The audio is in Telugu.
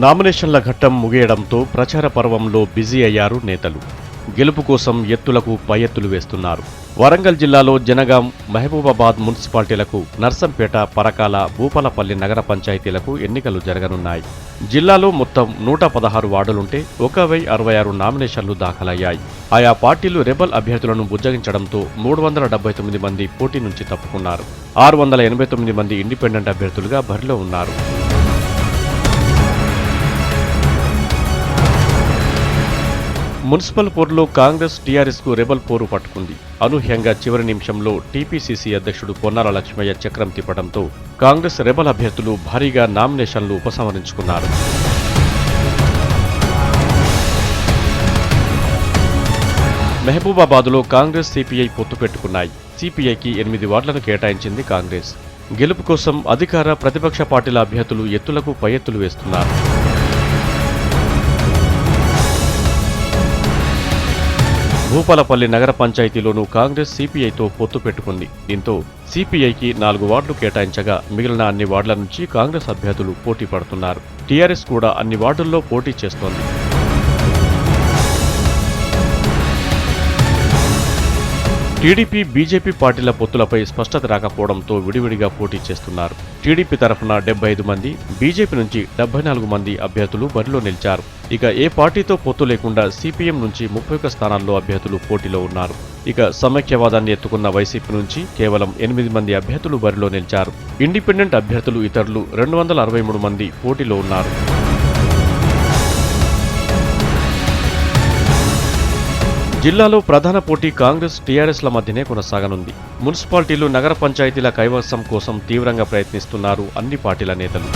నామినేషన్ల ఘట్టం ముగియడంతో ప్రచార పర్వంలో బిజీ అయ్యారు నేతలు. గెలుపు కోసం ఎత్తులకు పై ఎత్తులు వేస్తున్నారు. వరంగల్ జిల్లాలో జనగాం, మహబూబాబాద్ మున్సిపాలిటీలకు, నర్సంపేట, పరకాల, భూపాలపల్లి నగర పంచాయతీలకు ఎన్నికలు జరగనున్నాయి. జిల్లాలో మొత్తం 116 వార్డులుంటే 1066 నామినేషన్లు దాఖలయ్యాయి. ఆయా పార్టీలు రెబల్ అభ్యర్థులను బుజ్జగించడంతో 379 మంది పోటీ నుంచి తప్పుకున్నారు. 689 మంది ఇండిపెండెంట్ అభ్యర్థులుగా బరిలో ఉన్నారు. మున్సిపల్ పోరులో కాంగ్రెస్, టీఆర్ఎస్కు రెబల్ పోరు పట్టుకుంది. అనూహ్యంగా చివరి నిమిషంలో టీపీసీసీ అధ్యక్షుడు పొన్నాల లక్ష్మయ్య చక్రం తిప్పడంతో కాంగ్రెస్ రెబల్ అభ్యర్థులు భారీగా నామినేషన్లు ఉపసంహరించుకున్నారు. మహబూబాబాద్లో కాంగ్రెస్, సిపిఐ పొత్తు పెట్టుకున్నాయి. సిపిఐకి 8 వార్డులను కేటాయించింది కాంగ్రెస్. గెలుపు కోసం అధికార, ప్రతిపక్ష పార్టీల అభ్యర్థులు ఎత్తులకు పై ఎత్తులు వేస్తున్నారు. భూపాలపల్లి నగర పంచాయతీలోనూ కాంగ్రెస్ సిపిఐతో పొత్తు పెట్టుకుంది. దీంతో సిపిఐకి 4 వార్డులు కేటాయించగా మిగిలిన అన్ని వార్డుల నుంచి కాంగ్రెస్ అభ్యర్థులు పోటీ పడుతున్నారు. టీఆర్ఎస్ కూడా అన్ని వార్డుల్లో పోటీ చేస్తోంది. టీడీపీ, బీజేపీ పార్టీల పొత్తులపై స్పష్టత రాకపోవడంతో విడివిడిగా పోటీ చేస్తున్నారు. టీడీపీ తరఫున 75 మంది, బీజేపీ నుంచి 74 మంది అభ్యర్థులు బరిలో నిలిచారు. ఇక ఏ పార్టీతో పొత్తు లేకుండా సిపిఎం నుంచి 31 స్థానాల్లో అభ్యర్థులు పోటీలో ఉన్నారు. ఇక సమైక్యవాదాన్ని ఎత్తుకున్న వైసీపీ నుంచి కేవలం 8 మంది అభ్యర్థులు బరిలో నిలిచారు. ఇండిపెండెంట్ అభ్యర్థులు ఇతరులు 263 మంది పోటీలో ఉన్నారు. జిల్లాలో ప్రధాన పోటీ కాంగ్రెస్, టీఆర్ఎస్ల మధ్యనే కొనసాగనుంది. మున్సిపాలిటీలు, నగర పంచాయతీల కైవసం కోసం తీవ్రంగా ప్రయత్నిస్తున్నారు అన్ని పార్టీల నేతలు.